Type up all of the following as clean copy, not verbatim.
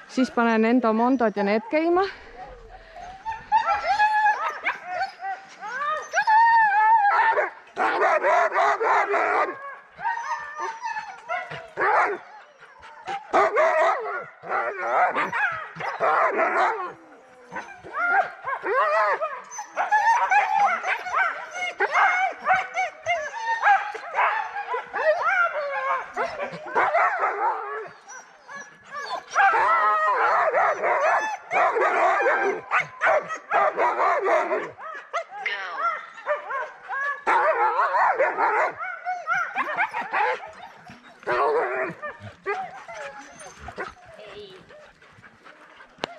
Siis panen endomondod ja need käima.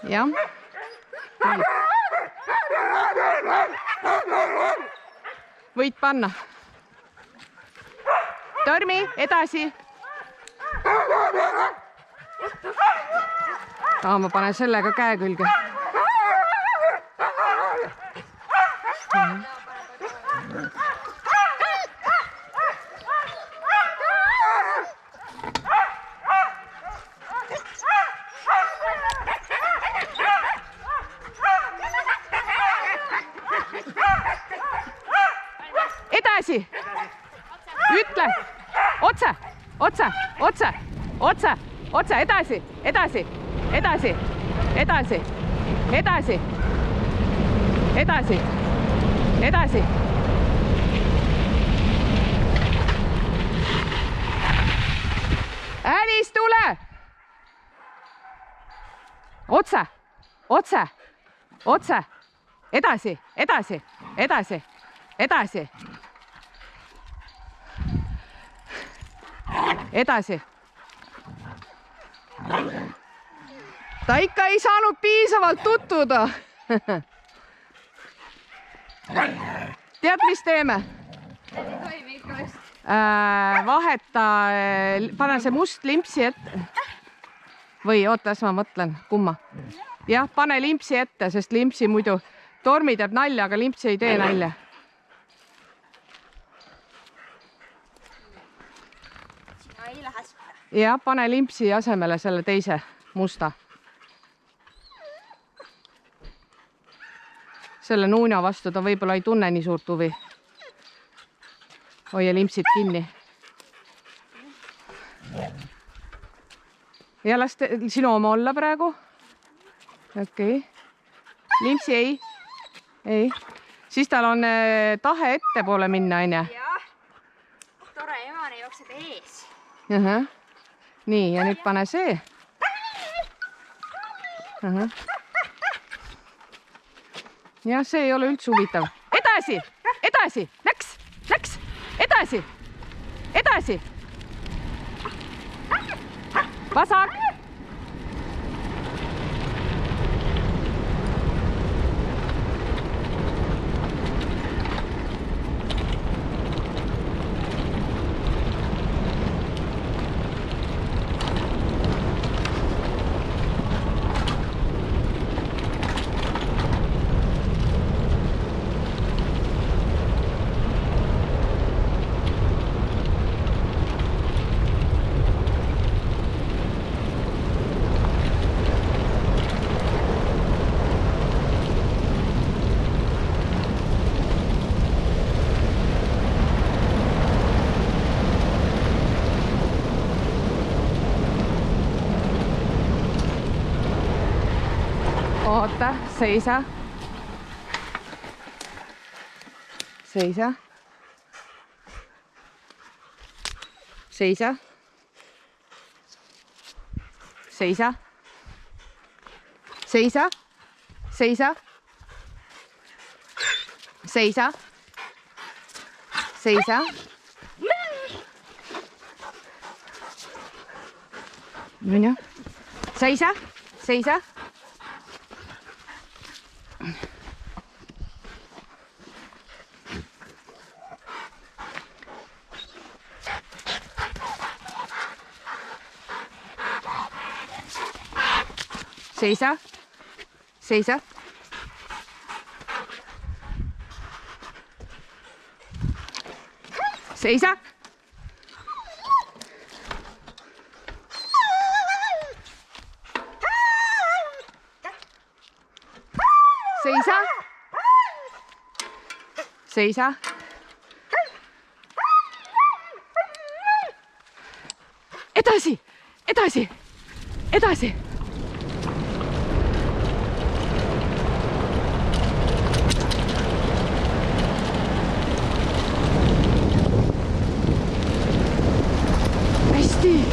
Jah. Võid panna. Tormi, edasi. Ma panen sellega käe külge. Edasi. Ütle. Otse, otse, otse, otse, otse, edasi, edasi, edasi, edasi, edasi, edasi, edasi. Alice, tule. Otse, otse, otse, edasi, edasi, edasi, edasi. Edasi. Ta ikka ei saanud piisavalt tutvuda. Tead, mis teeme? Vaheta, pane see must limpsi ette. Või ootas, ma mõtlen, kumma. Jah, pane limpsi ette, sest limpsi muidu Tormi teeb nalja, aga limpsi ei tee nalja. Ja pane limpsi asemele selle teise musta. Selle nuuna vastu ta võib-olla ei tunne nii suurt huvi. Hoia limpsid kinni. Ja las sinu oma olla praegu. Okei. Limpsi ei. Ei. Siis tal on tahe ette poole minna, aine. Jah. Tore, emane jookseb ees. Nii, ja nüüd pane see. Ja see ei ole üldse huvitav. Edasi, edasi, läks, edasi, edasi. Vasak. Oota, seisa. Seisa. Seisa. Seisa. Seisa. Seisa. Seisa. Seisa. Mine. Seisa. Seisa. Seisa. Seisa. Seisa. seisa. Seisa. Edasi, edasi, edasi. Hästi.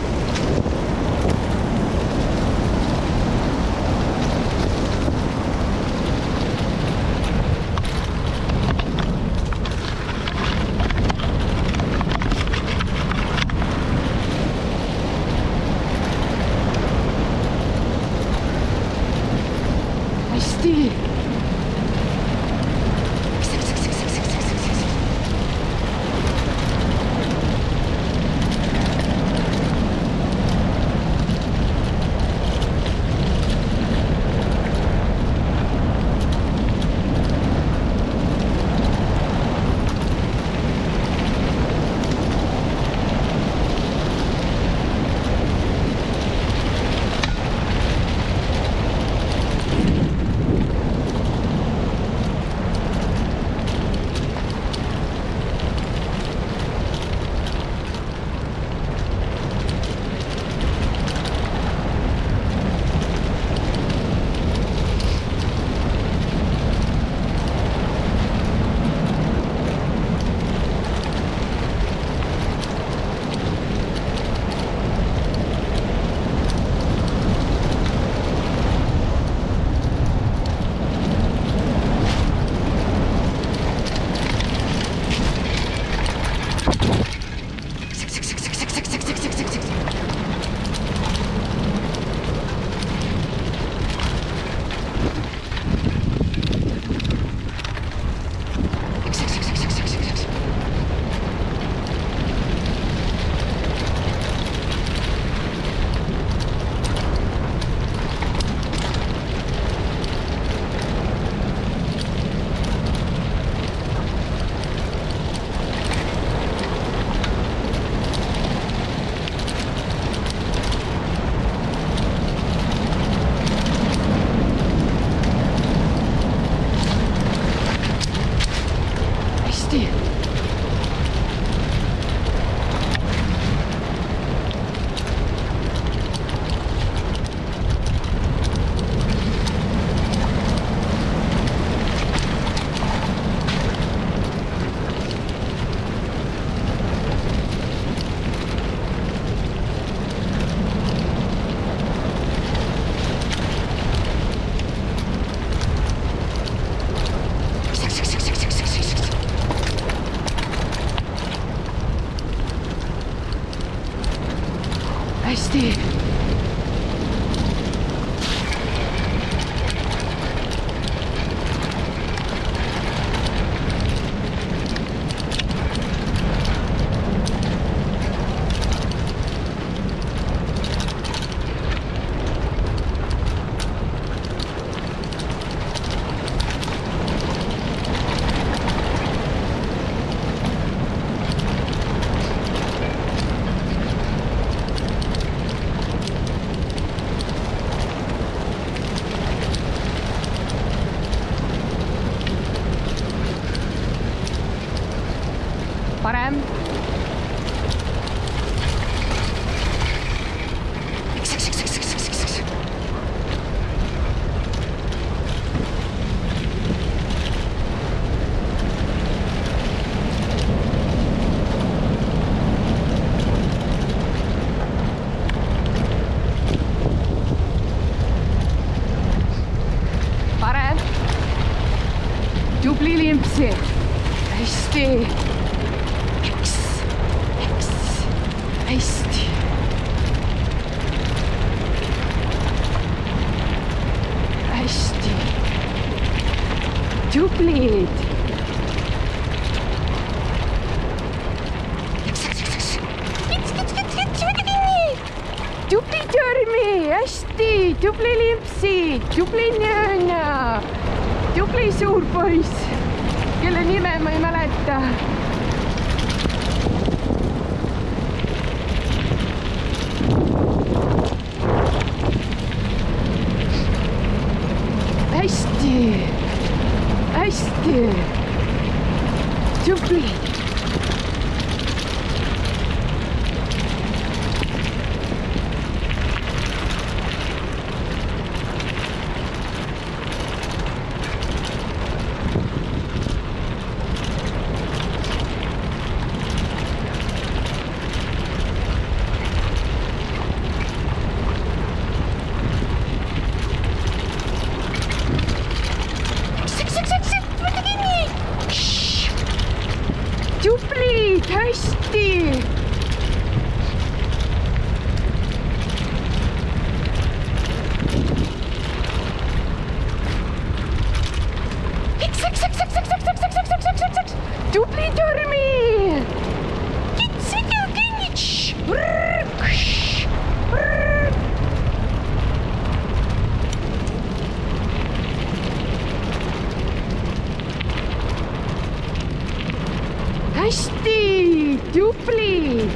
Hästi. Hästi. Parem. Parem. Tubli Limpsi. Hästi. Hästi. Hästi. Tublid. Tubli Törmi, hästi. Tubli Limpsi, tubli Njõnja, tubli suurpoiss, kelle nime ma ei mäleta. Hästi. hästi. Tubli. Tublid, hästi. Tubli, Tormi. hästi, tubli.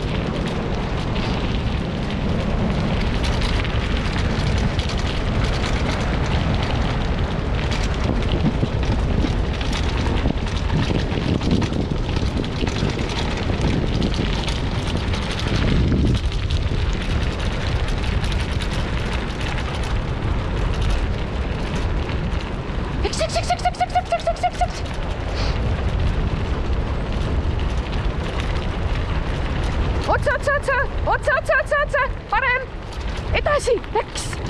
Otsa, parem, edasi, läks.